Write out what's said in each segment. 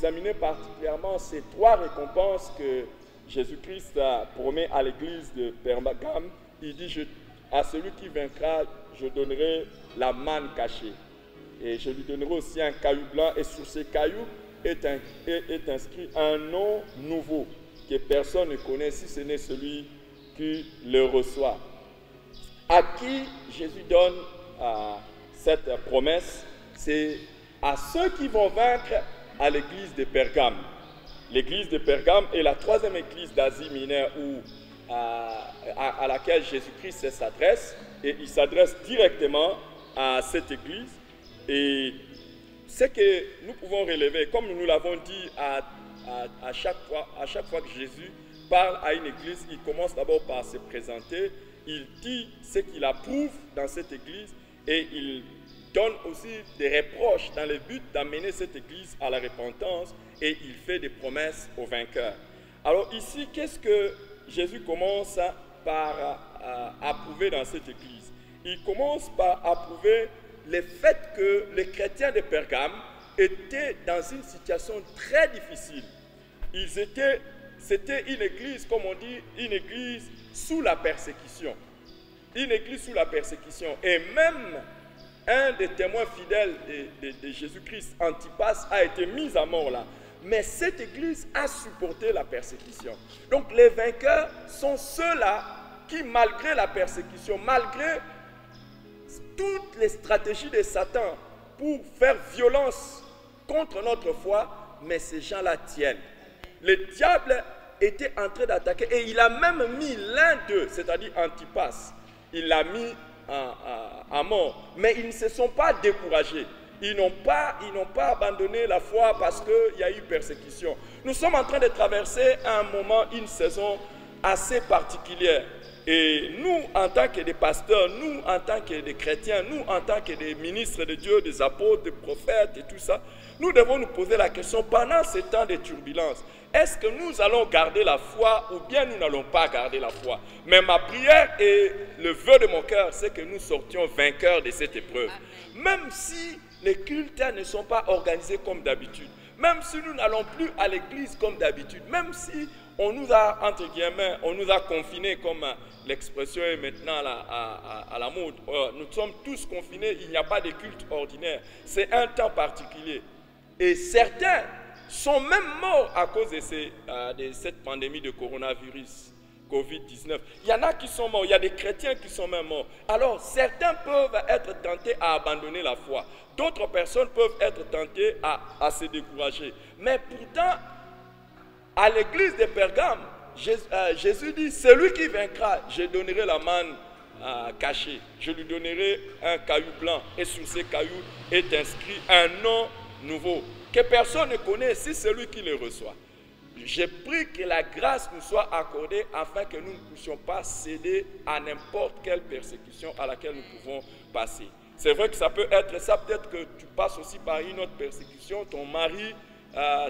examiner particulièrement ces trois récompenses que Jésus-Christ promet à l'église de Pergame. Il dit, à celui qui vaincra, je donnerai la manne cachée. Et je lui donnerai aussi un caillou blanc, et sur ces cailloux est inscrit un nom nouveau que personne ne connaît si ce n'est celui qui le reçoit. À qui Jésus donne cette promesse? C'est à ceux qui vont vaincre à l'église de Pergame. L'église de Pergame est la troisième église d'Asie mineure à laquelle Jésus-Christ s'adresse, et il s'adresse directement à cette église. Et ce que nous pouvons relever, comme nous l'avons dit à chaque fois que Jésus parle à une église, il commence d'abord par se présenter, il dit ce qu'il approuve dans cette église, et il donne aussi des reproches dans le but d'amener cette église à la repentance, et il fait des promesses aux vainqueurs. Alors ici, qu'est-ce que Jésus commence par approuver dans cette église? Il commence par approuver le fait que les chrétiens de Pergame étaient dans une situation très difficile. C'était une église, comme on dit, une église sous la persécution. Une église sous la persécution. Et même un des témoins fidèles de Jésus-Christ, Antipas, a été mis à mort là. Mais cette église a supporté la persécution. Donc les vainqueurs sont ceux-là qui, malgré la persécution, malgré toutes les stratégies de Satan pour faire violence contre notre foi, mais ces gens-là tiennent. Le diable était en train d'attaquer, et il a même mis l'un d'eux, c'est-à-dire Antipas, il l'a mis à mort. Mais ils ne se sont pas découragés. Ils n'ont pas abandonné la foi parce qu'il y a eu persécution. Nous sommes en train de traverser un moment, une saison assez particulière. Et nous, en tant que des pasteurs, nous, en tant que des chrétiens, nous, en tant que des ministres de Dieu, des apôtres, des prophètes et tout ça, nous devons nous poser la question, pendant ces temps de turbulence, est-ce que nous allons garder la foi ou bien nous n'allons pas garder la foi? Mais ma prière et le vœu de mon cœur, c'est que nous sortions vainqueurs de cette épreuve. Même si les cultes ne sont pas organisés comme d'habitude, même si nous n'allons plus à l'église comme d'habitude, même si on nous a, entre guillemets, on nous a confinés, comme l'expression est maintenant à la mode. Nous sommes tous confinés, il n'y a pas de culte ordinaire. C'est un temps particulier. Et certains sont même morts à cause de cette pandémie de coronavirus, Covid-19. Il y en a qui sont morts, il y a des chrétiens qui sont même morts. Alors, certains peuvent être tentés à abandonner la foi. D'autres personnes peuvent être tentées à se décourager. Mais pourtant, à l'église de Pergame, Jésus dit, celui qui vaincra, je donnerai la manne cachée. Je lui donnerai un caillou blanc. Et sur ces cailloux est inscrit un nom nouveau que personne ne connaît, si celui qui le reçoit. Je prie que la grâce nous soit accordée afin que nous ne puissions pas céder à n'importe quelle persécution à laquelle nous pouvons passer. C'est vrai que ça peut être ça, peut-être que tu passes aussi par une autre persécution, ton mari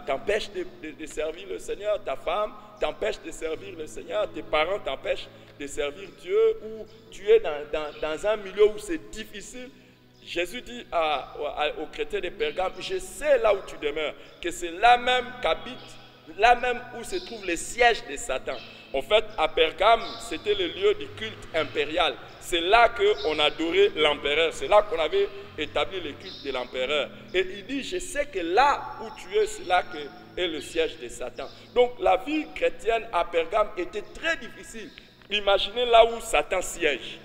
t'empêche de servir le Seigneur, ta femme t'empêche de servir le Seigneur, tes parents t'empêchent de servir Dieu, ou tu es dans un milieu où c'est difficile. Jésus dit aux chrétiens de Pergame, je sais là où tu demeures, que c'est là même qu'habite, là même où se trouve le siège de Satan. En fait, à Pergame, c'était le lieu du culte impérial. C'est là qu'on adorait l'empereur. C'est là qu'on avait établi le culte de l'empereur. Et il dit, je sais que là où tu es, c'est là que est le siège de Satan. Donc la vie chrétienne à Pergame était très difficile. Imaginez là où Satan siège.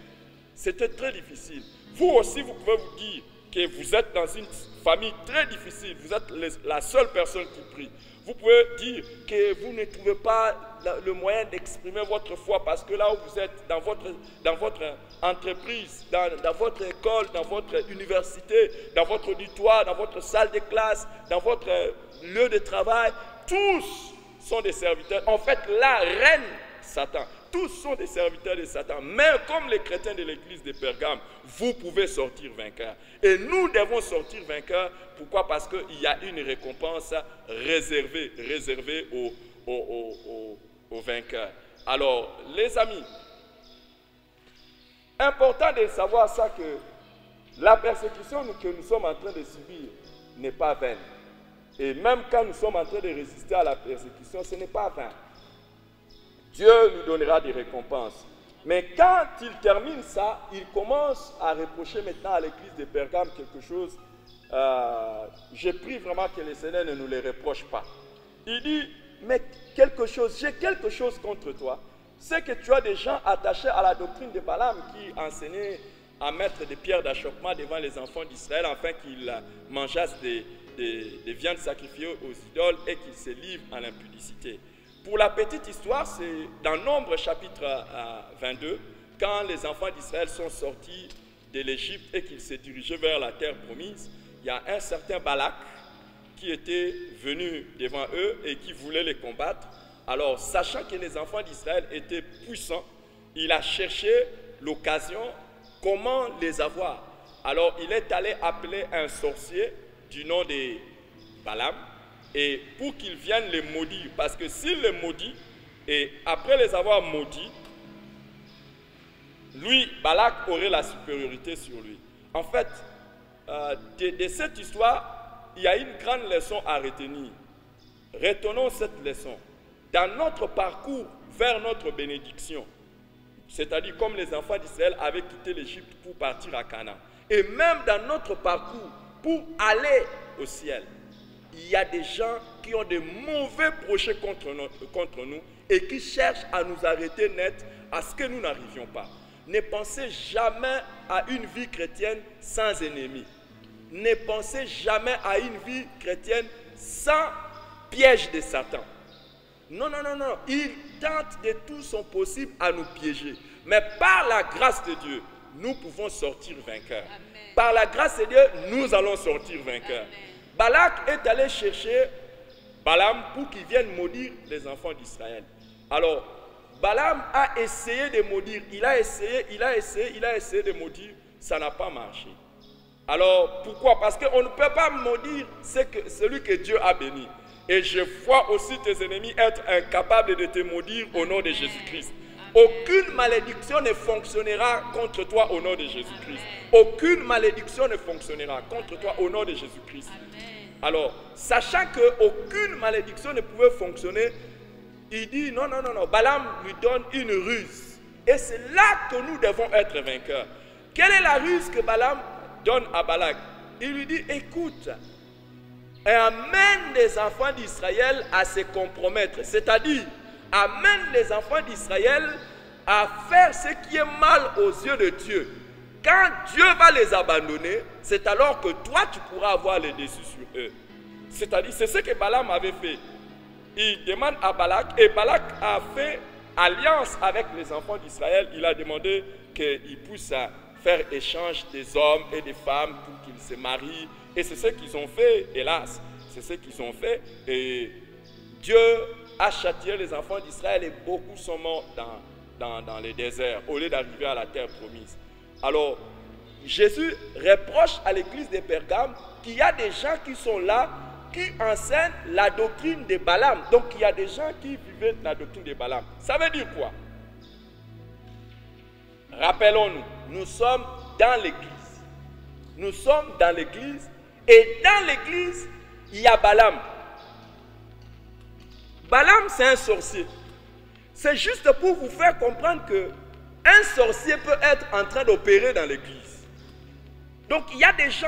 C'était très difficile. Vous aussi, vous pouvez vous dire que vous êtes dans une famille très difficile. Vous êtes la seule personne qui prie. Vous pouvez dire que vous ne trouvez pas le moyen d'exprimer votre foi parce que là où vous êtes, dans votre entreprise, dans votre école, dans votre université, dans votre auditoire, dans votre salle de classe, dans votre lieu de travail, tous sont des serviteurs. En fait, là règne Satan. Tous sont des serviteurs de Satan. Mais comme les chrétiens de l'église de Pergame, vous pouvez sortir vainqueurs. Et nous devons sortir vainqueurs. Pourquoi? Parce qu'il y a une récompense réservée aux vainqueurs. Alors, les amis, important de savoir ça, que la persécution que nous sommes en train de subir n'est pas vaine. Et même quand nous sommes en train de résister à la persécution, ce n'est pas vain. Dieu nous donnera des récompenses. Mais quand il termine ça, il commence à reprocher maintenant à l'église de Pergame quelque chose. Je prie vraiment que le Seigneur ne nous le reproche pas. Il dit, mais j'ai quelque chose contre toi. C'est que tu as des gens attachés à la doctrine de Balaam qui enseignaient à mettre des pierres d'achoppement devant les enfants d'Israël afin qu'ils mangeassent des viandes sacrifiées aux idoles et qu'ils se livrent à l'impudicité. Pour la petite histoire, c'est dans Nombre chapitre 22, quand les enfants d'Israël sont sortis de l'Égypte et qu'ils se dirigeaient vers la terre promise, il y a un certain Balak qui était venu devant eux et qui voulait les combattre. Alors, sachant que les enfants d'Israël étaient puissants, il a cherché l'occasion, comment les avoir. Alors, il est allé appeler un sorcier du nom de Balaam, et pour qu'il vienne les maudire, parce que s'il les maudit, et après les avoir maudits, lui, Balak, aurait la supériorité sur lui. En fait, de cette histoire, il y a une grande leçon à retenir. Retenons cette leçon. Dans notre parcours vers notre bénédiction, c'est-à-dire comme les enfants d'Israël avaient quitté l'Égypte pour partir à Canaan, et même dans notre parcours pour aller au ciel, il y a des gens qui ont de mauvais projets contre nous et qui cherchent à nous arrêter net à ce que nous n'arrivions pas. Ne pensez jamais à une vie chrétienne sans ennemis. Ne pensez jamais à une vie chrétienne sans piège de Satan. Non, non, non, non. Il tente de tout son possible à nous piéger. Mais par la grâce de Dieu, nous pouvons sortir vainqueurs. Amen. Par la grâce de Dieu, nous allons sortir vainqueurs. Amen. Balak est allé chercher Balaam pour qu'il vienne maudire les enfants d'Israël. Alors, Balaam a essayé de maudire. Il a essayé de maudire. Ça n'a pas marché. Alors, pourquoi? Parce qu'on ne peut pas maudire celui que Dieu a béni. Et je vois aussi tes ennemis être incapables de te maudire au nom de Jésus-Christ. Aucune malédiction ne fonctionnera contre toi au nom de Jésus-Christ. Aucune malédiction ne fonctionnera contre toi au nom de Jésus-Christ. Alors, sachant qu'aucune malédiction ne pouvait fonctionner, il dit non, non, non, non. Balaam lui donne une ruse. Et c'est là que nous devons être vainqueurs. Quelle est la ruse que Balaam donne à Balak? Il lui dit, écoute, et amène les enfants d'Israël à se compromettre. C'est-à-dire, amène les enfants d'Israël à faire ce qui est mal aux yeux de Dieu. Quand Dieu va les abandonner, c'est alors que toi, tu pourras avoir le dessus sur eux. C'est-à-dire, c'est ce que Balaam avait fait. Il demande à Balak, et Balak a fait alliance avec les enfants d'Israël. Il a demandé qu'ils puissent faire échange des hommes et des femmes pour qu'ils se marient. Et c'est ce qu'ils ont fait, hélas. C'est ce qu'ils ont fait. Et Dieu a châtié les enfants d'Israël et beaucoup sont morts dans les déserts au lieu d'arriver à la terre promise. Alors, Jésus reproche à l'église de Pergame qu'il y a des gens qui sont là, qui enseignent la doctrine de Balaam. Donc, il y a des gens qui vivaient la doctrine de Balaam. Ça veut dire quoi? Rappelons-nous, nous sommes dans l'église. Nous sommes dans l'église et dans l'église, il y a Balaam. Balaam, c'est un sorcier. C'est juste pour vous faire comprendre que un sorcier peut être en train d'opérer dans l'église. Donc, il y a des gens...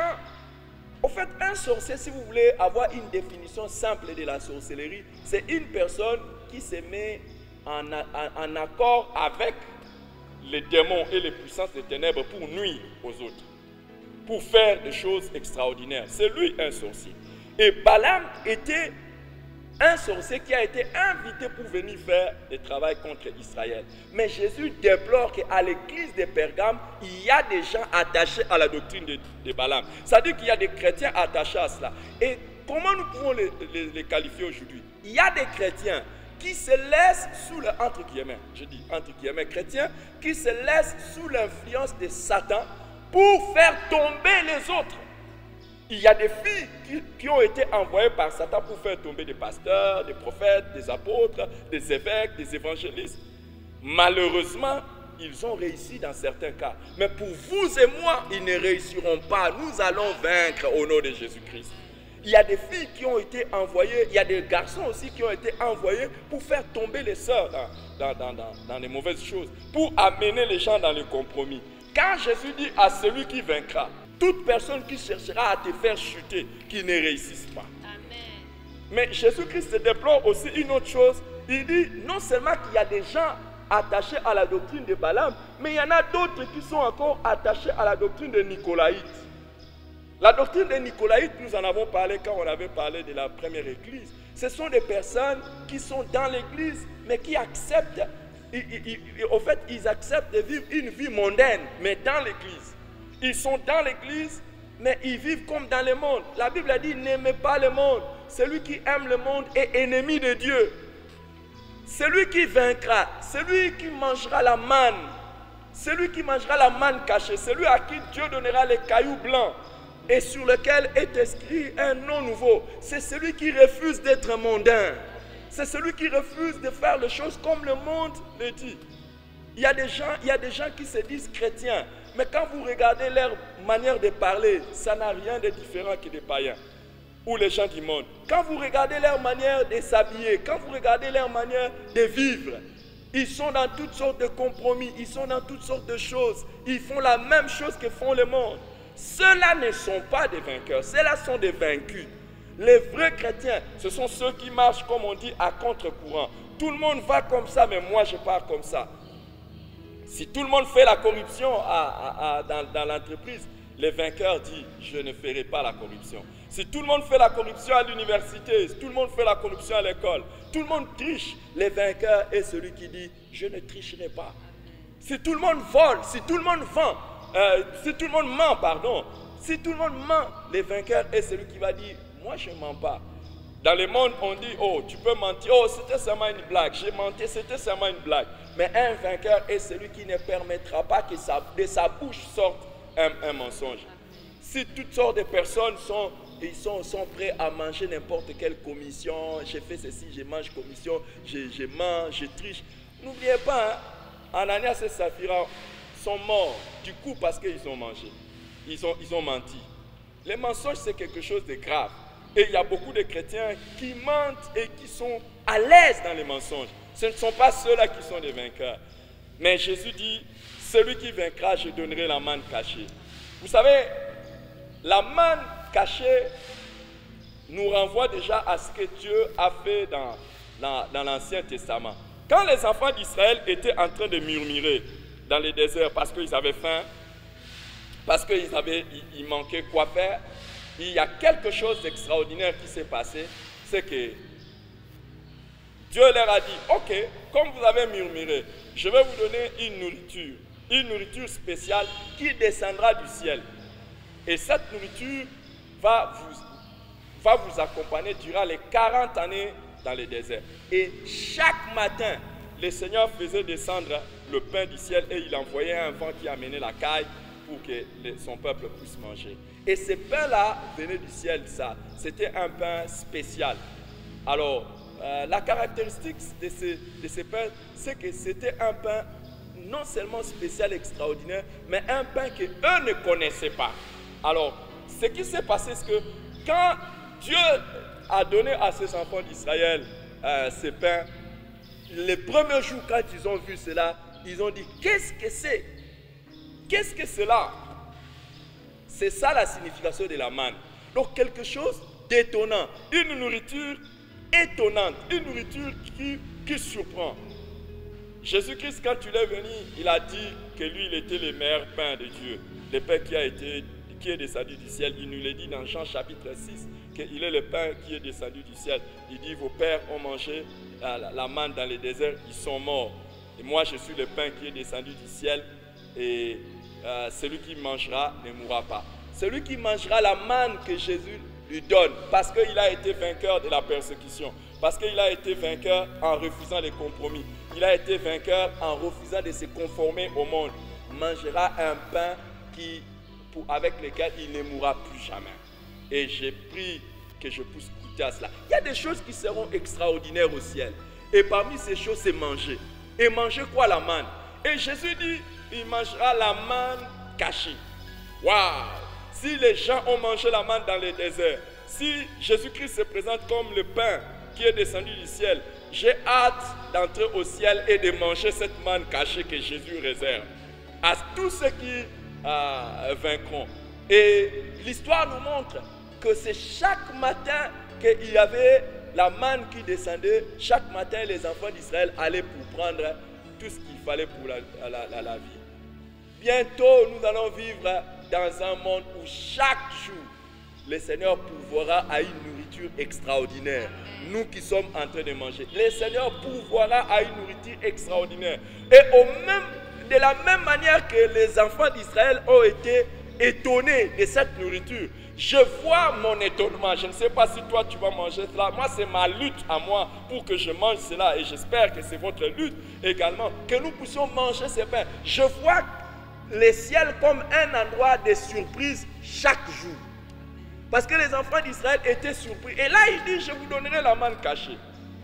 En fait, un sorcier, si vous voulez avoir une définition simple de la sorcellerie, c'est une personne qui se met en accord avec les démons et les puissances des ténèbres pour nuire aux autres, pour faire des choses extraordinaires. C'est lui un sorcier. Et Balaam était un sorcier qui a été invité pour venir faire des travail contre Israël. Mais Jésus déplore qu'à l'église de Pergame, il y a des gens attachés à la doctrine de Balaam. Ça veut dire qu'il y a des chrétiens attachés à cela. Et comment nous pouvons les qualifier aujourd'hui? Il y a des chrétiens qui se laissent sous le, entre guillemets, je dis entre guillemets, chrétiens, qui se laissent sous l'influence de Satan pour faire tomber les autres. Il y a des filles qui ont été envoyées par Satan pour faire tomber des pasteurs, des prophètes, des apôtres, des évêques, des évangélistes. Malheureusement, ils ont réussi dans certains cas. Mais pour vous et moi, ils ne réussiront pas. Nous allons vaincre au nom de Jésus-Christ. Il y a des filles qui ont été envoyées, il y a des garçons aussi qui ont été envoyés pour faire tomber les sœurs dans les mauvaises choses, pour amener les gens dans le compromis. Quand Jésus dit à celui qui vaincra, toute personne qui cherchera à te faire chuter, qui ne réussisse pas. Amen. Mais Jésus-Christ se déplore aussi une autre chose. Il dit non seulement qu'il y a des gens attachés à la doctrine de Balaam, mais il y en a d'autres qui sont encore attachés à la doctrine de Nicolaïte. La doctrine des Nicolaïtes, nous en avons parlé quand on avait parlé de la première église. Ce sont des personnes qui sont dans l'église, mais qui acceptent, au fait, ils acceptent de vivre une vie mondaine, mais dans l'église. Ils sont dans l'église, mais ils vivent comme dans le monde. La Bible a dit, n'aimez pas le monde. Celui qui aime le monde est ennemi de Dieu. Celui qui vaincra, celui qui mangera la manne, celui qui mangera la manne cachée, celui à qui Dieu donnera les cailloux blancs, et sur lequel est écrit un nom nouveau. C'est celui qui refuse d'être mondain. C'est celui qui refuse de faire les choses comme le monde le dit. Il y a des gens qui se disent chrétiens, mais quand vous regardez leur manière de parler, ça n'a rien de différent que des païens ou les gens du monde. Quand vous regardez leur manière de s'habiller, quand vous regardez leur manière de vivre, ils sont dans toutes sortes de compromis, ils sont dans toutes sortes de choses. Ils font la même chose que font le monde. Ceux-là ne sont pas des vainqueurs, ceux-là sont des vaincus. Les vrais chrétiens, ce sont ceux qui marchent, comme on dit, à contre-courant. Tout le monde va comme ça, mais moi je pars comme ça. Si tout le monde fait la corruption dans l'entreprise, les vainqueurs disent, je ne ferai pas la corruption. Si tout le monde fait la corruption à l'université, si tout le monde fait la corruption à l'école, tout le monde triche, les vainqueurs est celui qui dit, je ne tricherai pas. Si tout le monde vole, si tout le monde vend, si tout le monde ment, pardon, si tout le monde ment, les vainqueurs est celui qui va dire, moi je ne mens pas. Dans le monde, on dit, oh, tu peux mentir, oh, c'était seulement une blague, j'ai menti, c'était seulement une blague. Mais un vainqueur est celui qui ne permettra pas que de sa bouche sorte un mensonge. Si toutes sortes de personnes sont prêts à manger n'importe quelle commission, j'ai fait ceci, je mange commission, je mens, je triche. N'oubliez pas, hein, Ananias et Saphira sont morts du coup parce qu'ils ont mangé. Ils ont menti. Les mensonges, c'est quelque chose de grave. Et il y a beaucoup de chrétiens qui mentent et qui sont à l'aise dans les mensonges. Ce ne sont pas ceux-là qui sont des vainqueurs. Mais Jésus dit, celui qui vaincra, je donnerai la manne cachée. Vous savez, la manne cachée nous renvoie déjà à ce que Dieu a fait dans l'Ancien Testament. Quand les enfants d'Israël étaient en train de murmurer dans les déserts parce qu'ils avaient faim, parce qu'il manquait quoi faire, il y a quelque chose d'extraordinaire qui s'est passé, c'est que Dieu leur a dit, ok, comme vous avez murmuré, je vais vous donner une nourriture spéciale qui descendra du ciel. Et cette nourriture va vous accompagner durant les 40 années dans le désert. Et chaque matin, le Seigneur faisait descendre le pain du ciel et il envoyait un vent qui amenait la caille pour que son peuple puisse manger. Et ce pain-là venait du ciel, ça. C'était un pain spécial. Alors, la caractéristique de ce pain, c'est que c'était un pain non seulement spécial, extraordinaire, mais un pain qu'eux ne connaissaient pas. Alors, ce qui s'est passé, c'est que quand Dieu a donné à ses enfants d'Israël ce pain, les premiers jours, quand ils ont vu cela, ils ont dit, qu'est-ce que c'est? Qu'est-ce que c'est là? C'est ça la signification de la manne. Donc quelque chose d'étonnant, une nourriture étonnante, une nourriture qui surprend. Jésus-Christ, quand il est venu, il a dit que lui, il était le meilleur pain de Dieu, le pain qui est descendu du ciel. Il nous l'a dit dans Jean chapitre 6, qu'il est le pain qui est descendu du ciel. Il dit, vos pères ont mangé la manne dans le désert, ils sont morts. Et moi, je suis le pain qui est descendu du ciel. Et celui qui mangera ne mourra pas. Celui qui mangera la manne que Jésus lui donne, parce qu'il a été vainqueur de la persécution, parce qu'il a été vainqueur en refusant les compromis, il a été vainqueur en refusant de se conformer au monde, mangera un pain avec lequel il ne mourra plus jamais. Et j'ai pris que je puisse goûter à cela. Il y a des choses qui seront extraordinaires au ciel. Et parmi ces choses, c'est manger. Et manger quoi? La manne. Et Jésus dit, il mangera la manne cachée. Waouh! Si les gens ont mangé la manne dans le désert, si Jésus-Christ se présente comme le pain qui est descendu du ciel, j'ai hâte d'entrer au ciel et de manger cette manne cachée que Jésus réserve à tous ceux qui vaincront. Et l'histoire nous montre que c'est chaque matin qu'il y avait la manne qui descendait. Chaque matin, les enfants d'Israël allaient pour prendre tout ce qu'il fallait pour la vie. Bientôt, nous allons vivre dans un monde où chaque jour, le Seigneur pourvoira à une nourriture extraordinaire. Nous qui sommes en train de manger, le Seigneur pourvoira à une nourriture extraordinaire. Et de la même manière que les enfants d'Israël ont été étonnés de cette nourriture, je vois mon étonnement. Je ne sais pas si toi tu vas manger cela. Moi, c'est ma lutte à moi pour que je mange cela. Et j'espère que c'est votre lutte également, que nous puissions manger ces pains. Je vois le ciel comme un endroit de surprise chaque jour. Parce que les enfants d'Israël étaient surpris. Et là, il dit, je vous donnerai la manne cachée.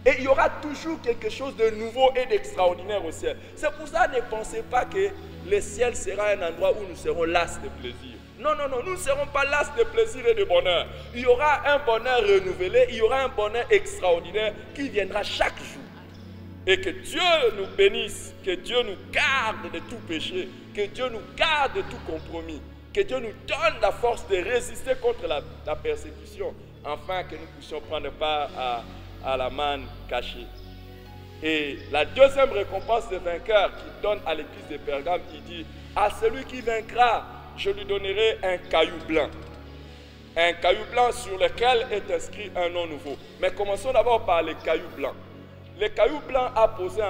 Et il y aura toujours quelque chose de nouveau et d'extraordinaire au ciel. C'est pour ça, ne pensez pas que le ciel sera un endroit où nous serons las de plaisir. Non, non, non, nous ne serons pas las de plaisir et de bonheur. Il y aura un bonheur renouvelé, il y aura un bonheur extraordinaire qui viendra chaque jour. Et que Dieu nous bénisse, que Dieu nous garde de tout péché, que Dieu nous garde de tout compromis, que Dieu nous donne la force de résister contre la persécution, afin que nous puissions prendre part à la manne cachée. Et la deuxième récompense des vainqueurs qu'il donne à l'église de Pergame, il dit, à celui qui vaincra, je lui donnerai un caillou blanc. Un caillou blanc sur lequel est inscrit un nom nouveau. Mais commençons d'abord par le caillou blanc. Le caillou blanc a posé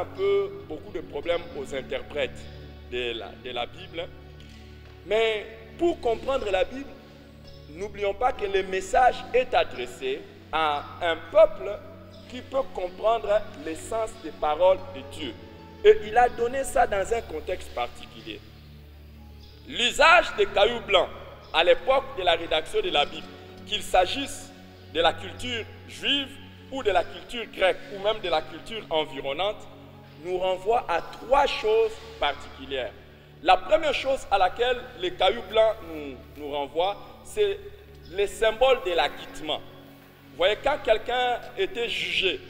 beaucoup de problèmes aux interprètes de la Bible. Mais pour comprendre la Bible, n'oublions pas que le message est adressé à un peuple qui peut comprendre l'essence des paroles de Dieu. Et il a donné ça dans un contexte particulier. L'usage des cailloux blancs à l'époque de la rédaction de la Bible, qu'il s'agisse de la culture juive ou de la culture grecque ou même de la culture environnante, nous renvoie à trois choses particulières. La première chose à laquelle les cailloux blancs nous renvoient, c'est le symbole de l'acquittement. Vous voyez, quand quelqu'un était jugé,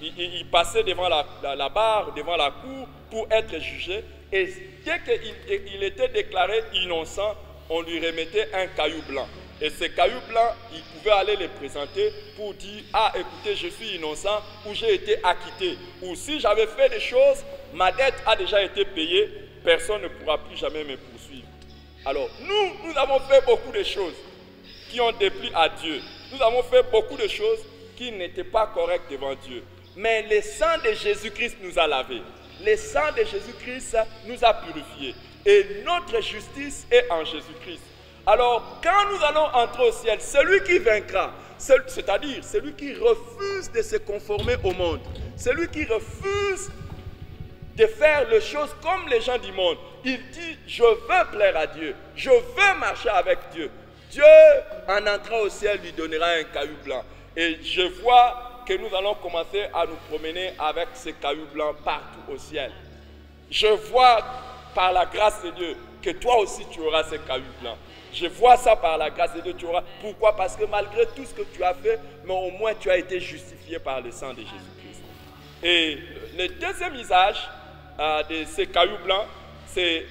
il passait devant la barre, devant la cour pour être jugé, et dès qu'il était déclaré innocent, on lui remettait un caillou blanc. Et ce caillou blanc, il pouvait aller le présenter pour dire « Ah, écoutez, je suis innocent » ou « J'ai été acquitté » ou « Si j'avais fait des choses, ma dette a déjà été payée, personne ne pourra plus jamais me poursuivre. » Alors, nous avons fait beaucoup de choses qui ont déplu à Dieu. Nous avons fait beaucoup de choses qui n'étaient pas correctes devant Dieu. Mais le sang de Jésus-Christ nous a lavés. Le sang de Jésus-Christ nous a purifiés. Et notre justice est en Jésus-Christ. Alors, quand nous allons entrer au ciel, celui qui vaincra, c'est-à-dire celui qui refuse de se conformer au monde, celui qui refuse de faire les choses comme les gens du monde, il dit, je veux plaire à Dieu, je veux marcher avec Dieu. Dieu, en entrant au ciel, lui donnera un caillou blanc. Et je vois que nous allons commencer à nous promener avec ces cailloux blancs partout au ciel. Je vois par la grâce de Dieu que toi aussi tu auras ces cailloux blancs. Je vois ça par la grâce de Dieu, tu auras. Pourquoi? Parce que malgré tout ce que tu as fait, mais au moins tu as été justifié par le sang de Jésus-Christ. Et le deuxième usage de ces cailloux blancs, c'est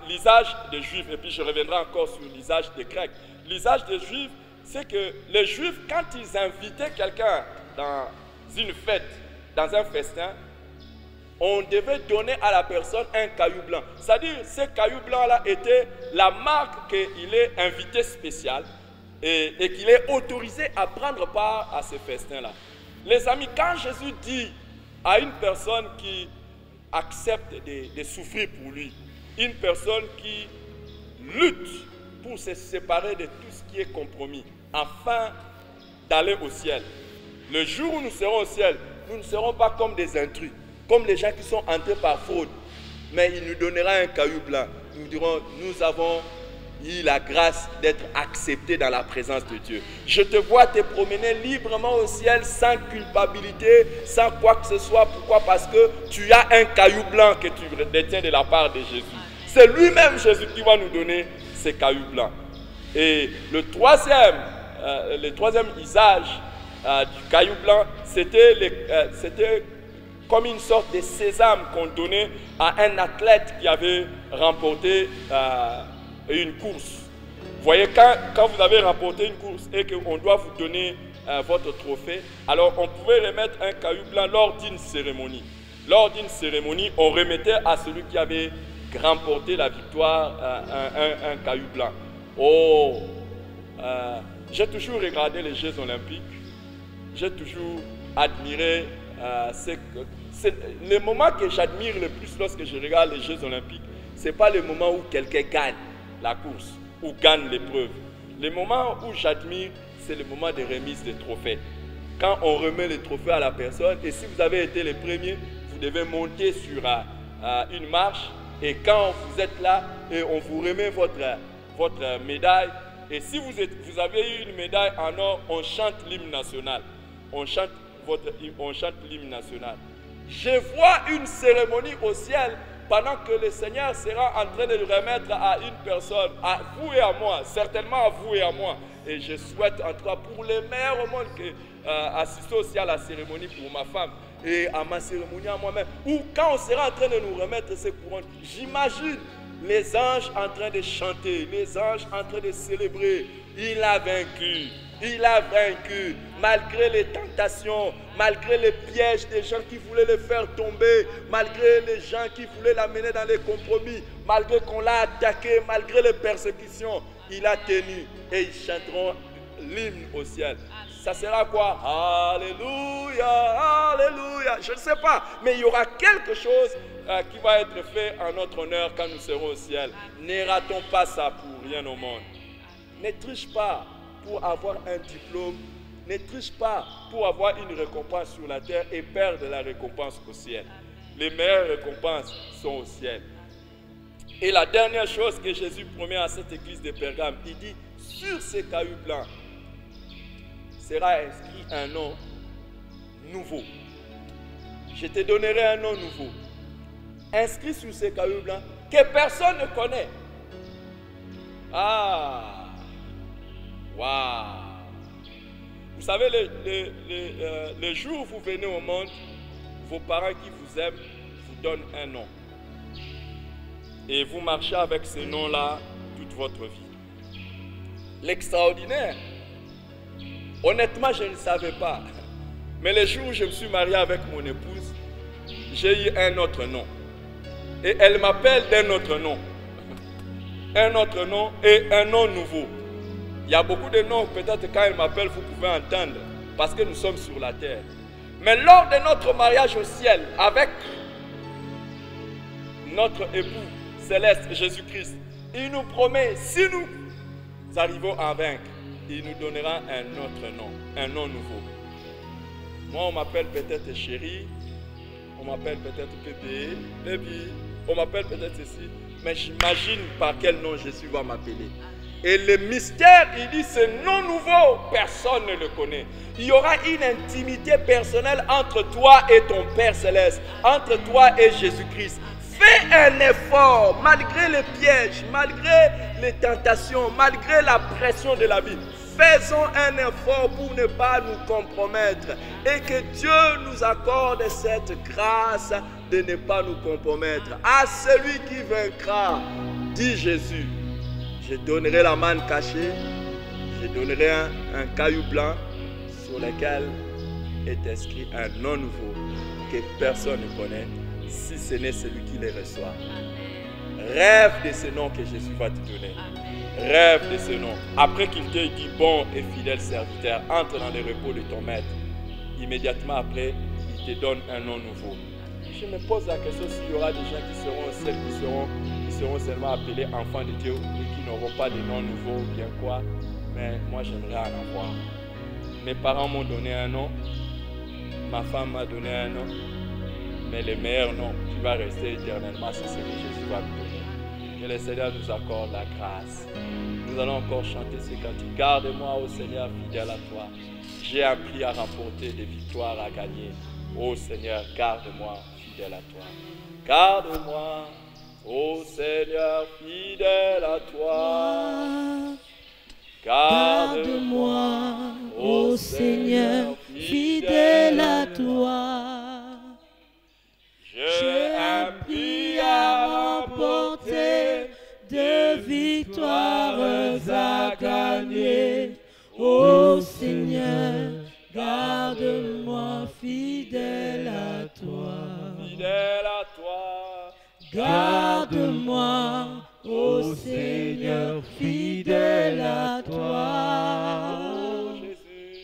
l'usage des Juifs. Et puis je reviendrai encore sur l'usage des Grecs. L'usage des Juifs, c'est que les Juifs, quand ils invitaient quelqu'un dans une fête, dans un festin, on devait donner à la personne un caillou blanc. C'est-à-dire, ce caillou blanc-là était la marque qu'il est invité spécial et qu'il est autorisé à prendre part à ce festin-là. Les amis, quand Jésus dit à une personne qui accepte de souffrir pour lui, une personne qui lutte pour se séparer de tout ce qui est compromis, afin d'aller au ciel. Le jour où nous serons au ciel, nous ne serons pas comme des intrus, comme les gens qui sont entrés par fraude. Mais il nous donnera un caillou blanc. Nous dirons, nous avons eu la grâce d'être acceptés dans la présence de Dieu. Je te vois te promener librement au ciel sans culpabilité, sans quoi que ce soit. Pourquoi? Parce que tu as un caillou blanc que tu détiens de la part de Jésus. C'est lui-même, Jésus, qui va nous donner ces cailloux blancs. Et le troisième le troisième usage du caillou blanc, c'était comme une sorte de sésame qu'on donnait à un athlète qui avait remporté une course. Vous voyez, quand vous avez remporté une course et qu'on doit vous donner votre trophée, alors on pouvait remettre un caillou blanc lors d'une cérémonie. Lors d'une cérémonie, on remettait à celui qui avait remporté la victoire un caillou blanc. Oh, j'ai toujours regardé les Jeux olympiques, j'ai toujours admiré le moment que j'admire le plus lorsque je regarde les Jeux olympiques, ce n'est pas le moment où quelqu'un gagne la course ou gagne l'épreuve. Le moment où j'admire, c'est le moment de remise des trophées. Quand on remet les trophées à la personne, et si vous avez été les premiers, vous devez monter sur une marche, et quand vous êtes là, et on vous remet votre médaille, et si vous avez eu une médaille en or, on chante l'hymne national. On chante l'hymne national. Je vois une cérémonie au ciel pendant que le Seigneur sera en train de le remettre à une personne, à vous et à moi, certainement à vous et à moi. Et je souhaite en tout cas pour les meilleurs au monde assister aussi à la cérémonie pour ma femme et à ma cérémonie à moi-même. Ou quand on sera en train de nous remettre ces couronnes, j'imagine les anges en train de chanter, les anges en train de célébrer. Il a vaincu. Il a vaincu, malgré les tentations, malgré les pièges des gens qui voulaient le faire tomber, malgré les gens qui voulaient l'amener dans les compromis, malgré qu'on l'a attaqué, malgré les persécutions, il a tenu et ils chanteront l'hymne au ciel. Ça sera quoi? Alléluia, Alléluia. Je ne sais pas, mais il y aura quelque chose qui va être fait en notre honneur quand nous serons au ciel. Ne ratons pas ça pour rien au monde. Ne triche pas pour avoir un diplôme, ne triche pas pour avoir une récompense sur la terre et perdre la récompense au ciel. Les meilleures récompenses sont au ciel. Et la dernière chose que Jésus promet à cette église de Pergame, il dit, sur ces cailloux blancs sera inscrit un nom nouveau. Je te donnerai un nom nouveau. Inscrit sur ces cailloux blancs que personne ne connaît. Ah! Waouh! Vous savez, le jour où vous venez au monde, vos parents qui vous aiment vous donnent un nom. Et vous marchez avec ce nom-là toute votre vie. L'extraordinaire, honnêtement, je ne savais pas. Mais le jour où je me suis marié avec mon épouse, j'ai eu un autre nom. Et elle m'appelle d'un autre nom. Un autre nom et un nom nouveau. Il y a beaucoup de noms, peut-être quand elle m'appelle, vous pouvez entendre, parce que nous sommes sur la terre. Mais lors de notre mariage au ciel, avec notre époux céleste, Jésus-Christ, il nous promet, si nous arrivons à vaincre, il nous donnera un autre nom, un nom nouveau. Moi, on m'appelle peut-être chérie, on m'appelle peut-être bébé, baby, on m'appelle peut-être ceci, mais j'imagine par quel nom Jésus va m'appeler. Et le mystère, il dit, ce nom nouveau, personne ne le connaît. Il y aura une intimité personnelle entre toi et ton Père Céleste, entre toi et Jésus-Christ. Fais un effort, malgré les pièges, malgré les tentations, malgré la pression de la vie. Faisons un effort pour ne pas nous compromettre. Et que Dieu nous accorde cette grâce de ne pas nous compromettre. À celui qui vaincra, dit Jésus, je donnerai la manne cachée, je donnerai un caillou blanc sur lequel est inscrit un nom nouveau que personne ne connaît, si ce n'est celui qui le reçoit. Rêve de ce nom que Jésus va te donner. Rêve de ce nom. Après qu'il t'ait dit, bon et fidèle serviteur, entre dans le repos de ton maître. Immédiatement après, il te donne un nom nouveau. Je me pose la question s'il y aura des gens qui seront seulement appelés enfants de Dieu et qui n'auront pas de nom nouveau ou bien quoi. Mais moi, j'aimerais en avoir. Mes parents m'ont donné un nom. Ma femme m'a donné un nom. Mais le meilleur nom qui va rester éternellement, c'est celui que Jésus va me donner. Que le Seigneur nous accorde la grâce. Nous allons encore chanter ces cantiques. Garde-moi, ô Seigneur, fidèle à toi. J'ai appris à remporter des victoires à gagner. Ô Seigneur, garde-moi, fidèle à toi. Garde-moi, ô Seigneur, fidèle à toi. Garde-moi. victoires à gagner. Ô Seigneur, garde-moi fidèle à toi. Fidèle à toi. Garde-moi, ô Seigneur, fidèle à toi. Oh Jésus.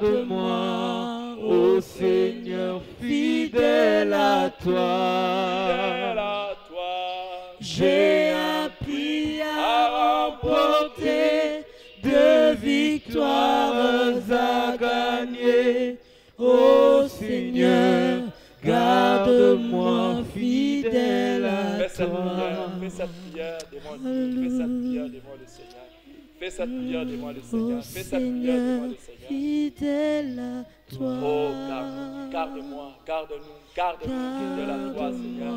Garde-moi, ô Seigneur, fidèle à Fidèle toi. à toi. J'ai appris à remporter de victoires à gagner. Ô Seigneur, garde-moi fidèle à Fais cette toi. prière, fais cette prière devant Dieu, fais cette prière devant le Seigneur. Fais cette prière devant le Seigneur, Ô fais cette prière devant Seigneur, le Seigneur. fidèle à toi. Oh, garde-moi, garde-nous, garde-nous, fidèle à toi, Seigneur.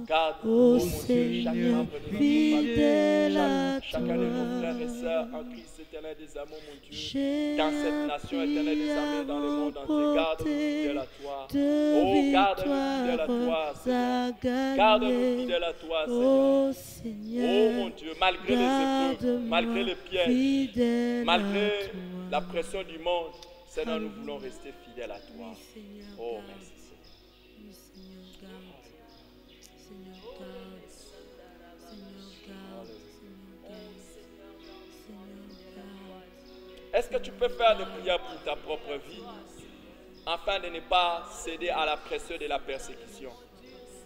Garde, Ô oh mon Dieu, chaque Seigneur, membre de notre fidèle famille, à chacun de nos frères et toi. sœurs en Christ éternel des amours, mon Dieu. J'ai Dans cette nation éternelle des armées, dans le monde entier, garde-nous fidèles à toi. Oh, garde-nous fidèles à toi, Seigneur. Garde-nous fidèles à toi, Seigneur. Ô Oh Seigneur, mon Dieu, malgré les épreuves, malgré les pièges, fidèle malgré à toi. la pression du monde, Seigneur, nous voulons rester fidèles à toi. Seigneur, Oh, garde. merci Seigneur. Oui, Seigneur, garde. Seigneur, garde. Seigneur, garde. Seigneur, garde. Seigneur, garde. Est-ce que tu peux faire des prières pour ta propre vie afin de ne pas céder à la pression de la persécution?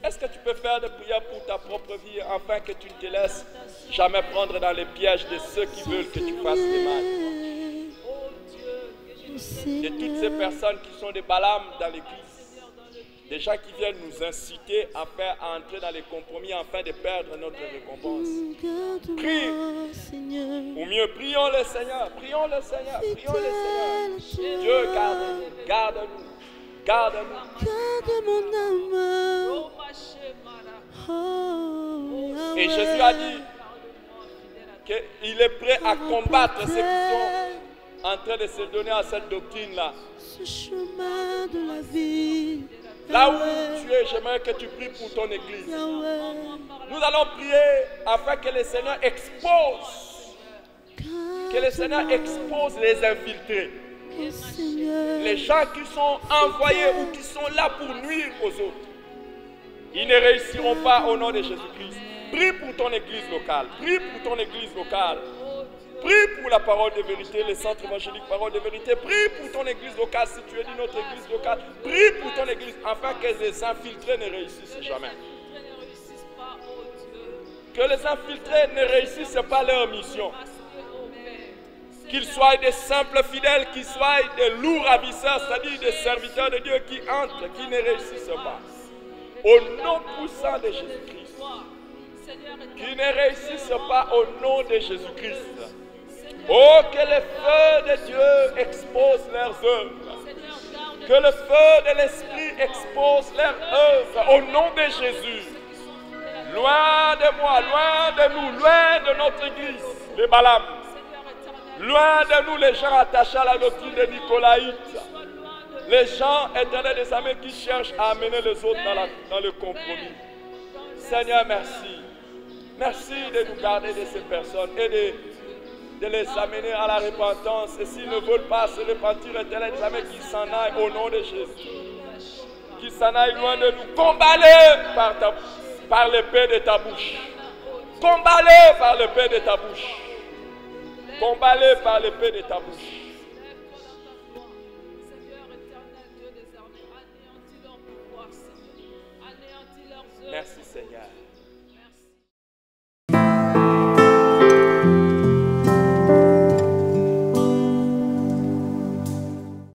Est-ce que tu peux faire des prières pour ta propre vie afin que tu ne te laisses jamais prendre dans les pièges de ceux qui veulent que tu fasses du mal? De toutes ces personnes qui sont des Balaam dans l'église, des gens qui viennent nous inciter à entrer dans les compromis afin de perdre notre récompense. Prie. Ou mieux, prions le Seigneur, prions le Seigneur, prions le Seigneur. Dieu, garde-nous, garde-nous, garde-nous. Garde mon âme. Oh, Et Jésus a dit qu'il est prêt à combattre ceux qui sont en train de se donner à cette doctrine-là. ce chemin de la vie. Là où tu es, j'aimerais que tu pries pour ton église. Yahweh, Nous allons prier afin que le Seigneur expose, que le Seigneur expose les infiltrés, oh Seigneur, les gens qui sont envoyés ou qui sont là pour nuire aux autres. Ils ne réussiront pas au nom de Jésus-Christ. Prie pour ton église locale. Prie pour ton église locale. Prie pour la parole de vérité, le centre évangélique parole de vérité. Prie pour ton église locale si tu es de notre église locale. Prie pour ton église afin que les infiltrés ne réussissent jamais. Que les infiltrés ne réussissent pas leur mission. Qu'ils soient des simples fidèles, qu'ils soient des lourds ravisseurs, c'est-à-dire des serviteurs de Dieu qui entrent, qui ne réussissent pas. Au nom puissant de Jésus-Christ. Qui ne réussissent pas au nom de Jésus-Christ. Oh, que le feu de Dieu expose leurs œuvres. Que le feu de l'Esprit expose leurs œuvres au nom de Jésus. Loin de moi, loin de nous, loin de notre église, les Balaam. Loin de nous, les gens attachés à la doctrine de Nicolaïtes. Les gens éternels des armées qui cherchent à amener les autres dans le compromis. Seigneur, merci. Merci de nous garder de ces personnes et de les amener à la repentance. Et s'ils ne veulent pas se repentir, éternel des armées, qu'ils s'en aillent au nom de Jésus. Qu'ils s'en aillent loin de nous. Combat-les par l'épée de ta bouche. Combat-les par l'épée de ta bouche. Combat-les par l'épée de ta bouche. Merci Seigneur.